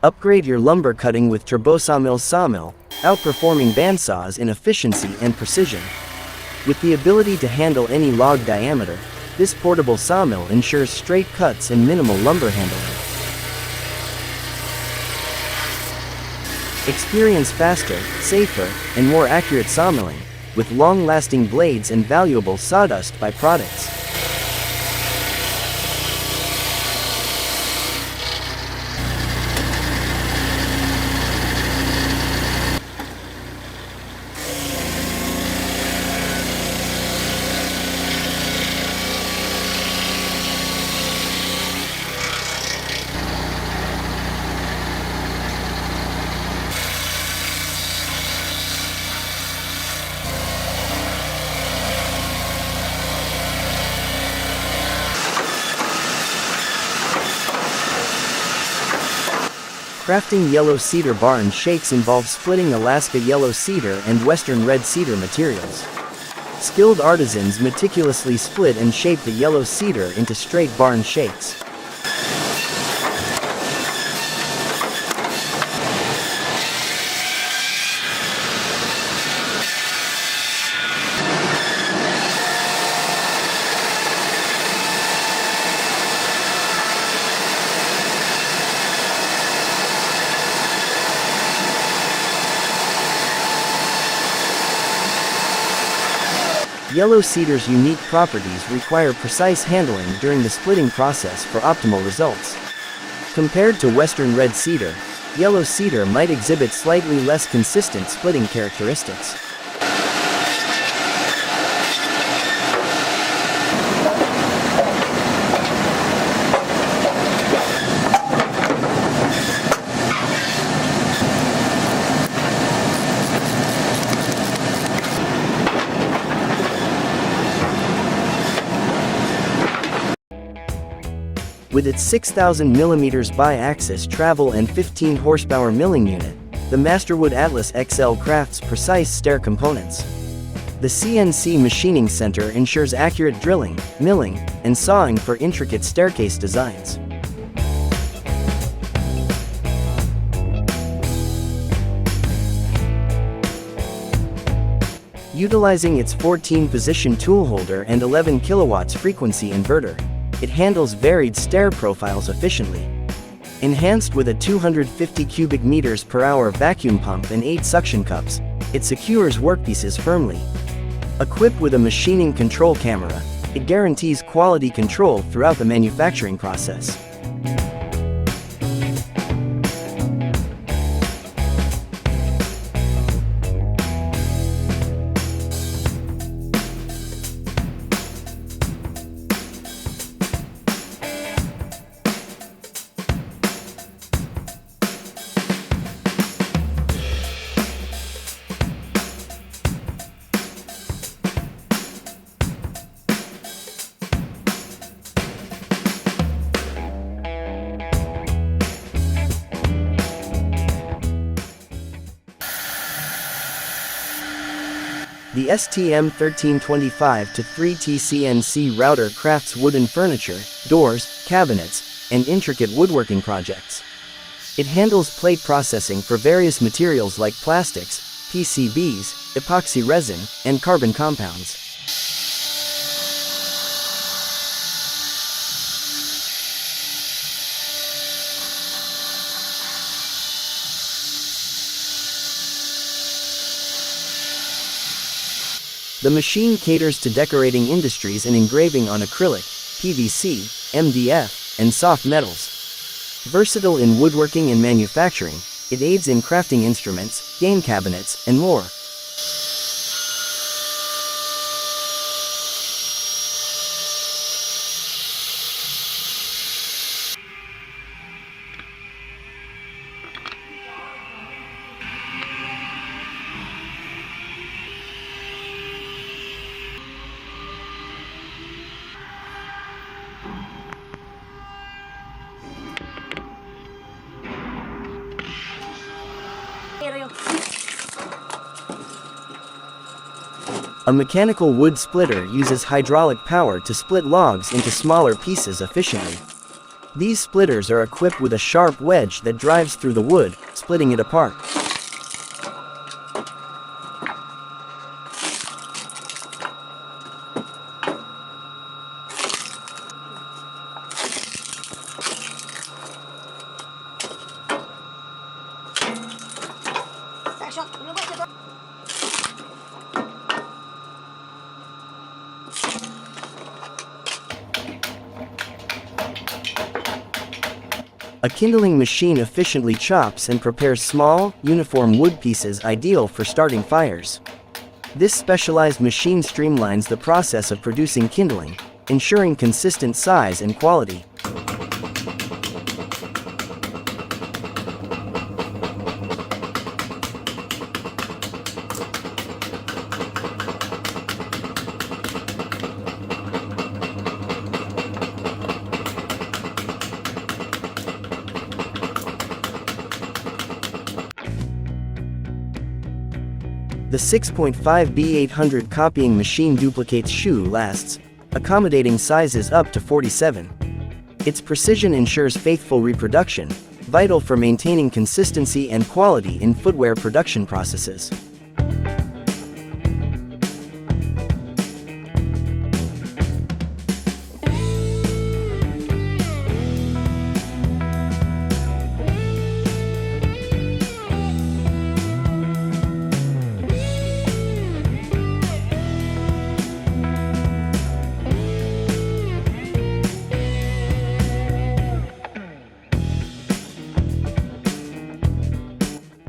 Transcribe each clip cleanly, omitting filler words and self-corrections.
Upgrade your lumber cutting with TurboSawmill sawmill, outperforming bandsaws in efficiency and precision. With the ability to handle any log diameter, this portable sawmill ensures straight cuts and minimal lumber handling. Experience faster, safer, and more accurate sawmilling, with long-lasting blades and valuable sawdust byproducts. Crafting yellow cedar barn shakes involves splitting Alaska yellow cedar and western red cedar materials. Skilled artisans meticulously split and shape the yellow cedar into straight barn shakes. Yellow cedar's unique properties require precise handling during the splitting process for optimal results. Compared to western red cedar, yellow cedar might exhibit slightly less consistent splitting characteristics. With its 6,000 mm bi-axis travel and 15 horsepower milling unit, the Masterwood Atlas XL crafts precise stair components. The CNC machining center ensures accurate drilling, milling, and sawing for intricate staircase designs. Utilizing its 14-position tool holder and 11 kilowatts frequency inverter, it handles varied stair profiles efficiently. Enhanced with a 250 cubic meters per hour vacuum pump and 8 suction cups, it secures workpieces firmly. Equipped with a machining control camera, it guarantees quality control throughout the manufacturing process. The STM1325-3T CNC router crafts wooden furniture, doors, cabinets, and intricate woodworking projects. It handles plate processing for various materials like plastics, PCBs, epoxy resin, and carbon compounds. The machine caters to decorating industries and engraving on acrylic, PVC, MDF, and soft metals. Versatile in woodworking and manufacturing, it aids in crafting instruments, game cabinets, and more. A mechanical wood splitter uses hydraulic power to split logs into smaller pieces efficiently. These splitters are equipped with a sharp wedge that drives through the wood, splitting it apart. A kindling machine efficiently chops and prepares small, uniform wood pieces ideal for starting fires. This specialized machine streamlines the process of producing kindling, ensuring consistent size and quality. The 6.5B800 copying machine duplicates shoe lasts, accommodating sizes up to 47. Its precision ensures faithful reproduction, vital for maintaining consistency and quality in footwear production processes.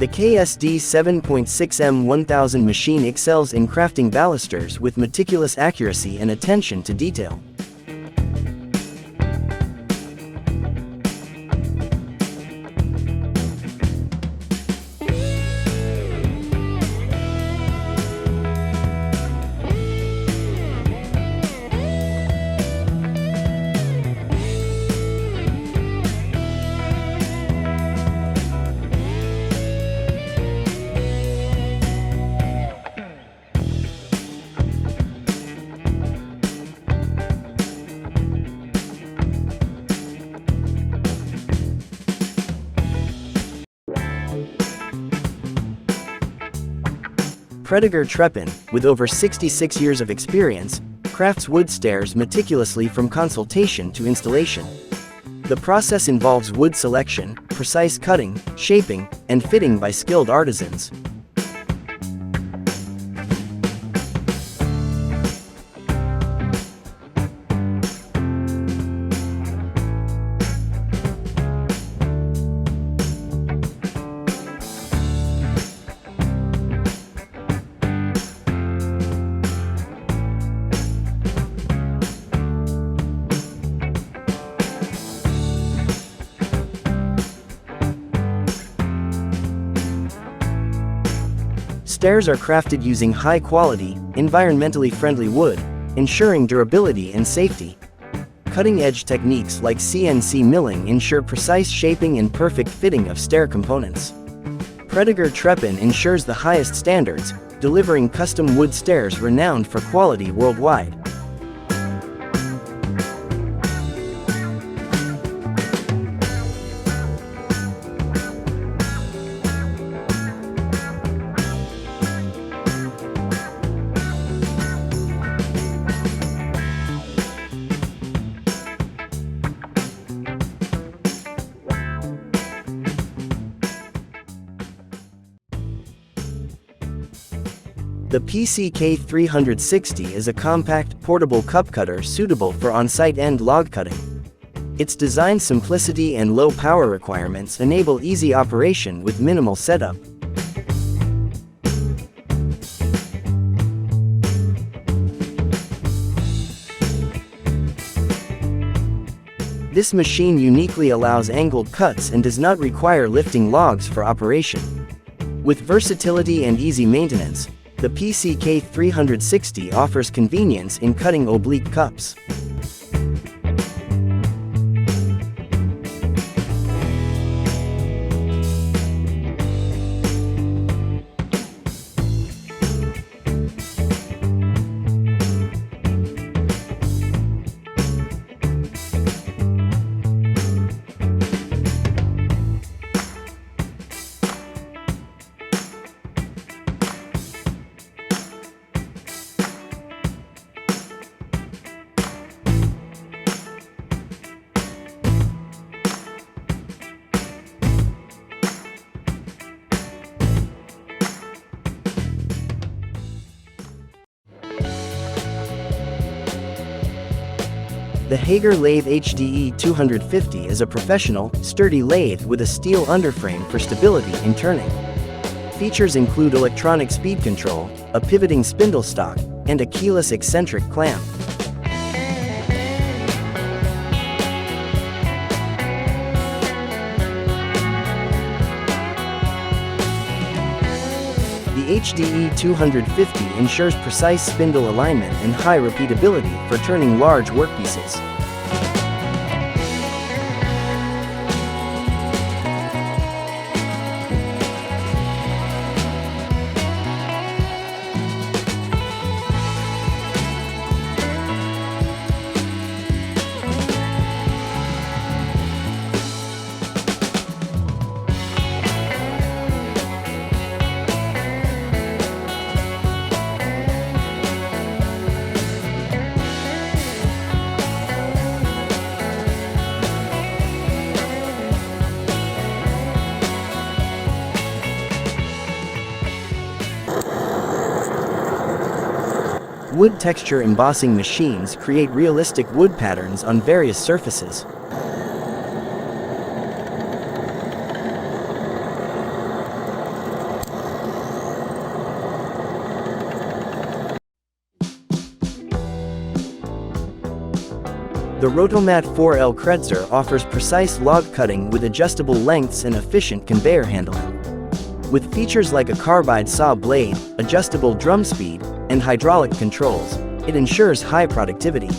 The KSD 7.6M 1000 machine excels in crafting balusters with meticulous accuracy and attention to detail. Prediger Treppen, with over 66 years of experience, crafts wood stairs meticulously from consultation to installation. The process involves wood selection, precise cutting, shaping, and fitting by skilled artisans. Stairs are crafted using high-quality, environmentally friendly wood, ensuring durability and safety. Cutting-edge techniques like CNC milling ensure precise shaping and perfect fitting of stair components. Prediger Treppen ensures the highest standards, delivering custom wood stairs renowned for quality worldwide. The PCK 360 is a compact, portable cup cutter suitable for on-site end log cutting. Its design simplicity and low power requirements enable easy operation with minimal setup. This machine uniquely allows angled cuts and does not require lifting logs for operation. With versatility and easy maintenance, the PCK 360 offers convenience in cutting oblique cups. The Hager Lathe HDE 250 is a professional, sturdy lathe with a steel underframe for stability in turning. Features include electronic speed control, a pivoting spindle stock, and a keyless eccentric clamp. The HDE 250 ensures precise spindle alignment and high repeatability for turning large workpieces. Wood texture embossing machines create realistic wood patterns on various surfaces. The Rotomat 4L Kretzer offers precise log cutting with adjustable lengths and efficient conveyor handling. With features like a carbide saw blade, adjustable drum speed, and hydraulic controls, it ensures high productivity.